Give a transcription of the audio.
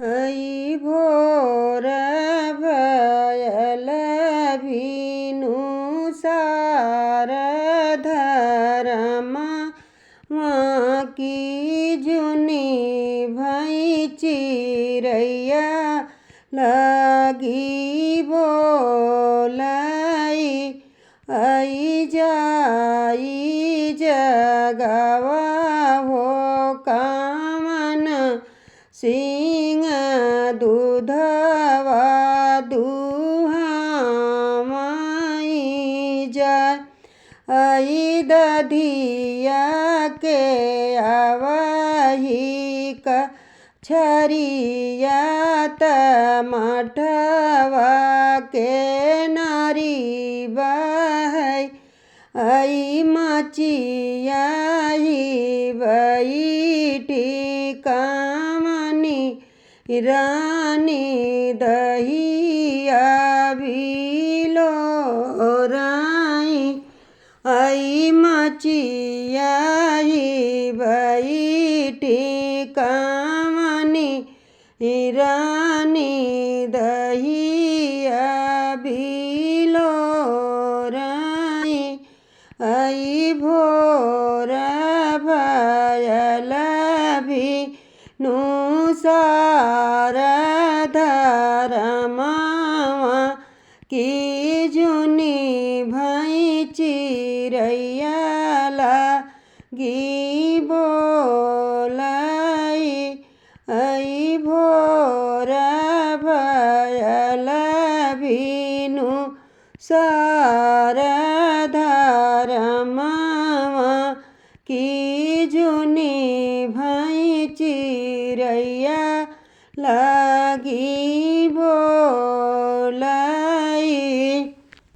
ऐ भोर भयल भिनु सार धरमा की जुनी भई चिरैया लगी बोलाई आई जाई जगवा हो कामन सिंह दूधवा दुहामाई जाय आई दधिया के आवही का छरिया मठवा के नारी बहै आई मचिया ही बैठी कामनी रानी दहिया बिलो राई आई मचिया ही बैठी कामनी रानी दहिया बिलो राई आई भोर भयल भिनु सार धरमा की जुनी भई चिरैया लगी बोलाई आई भोर भयल भिनु सार धरमा की जुनी भई चिरैया लगी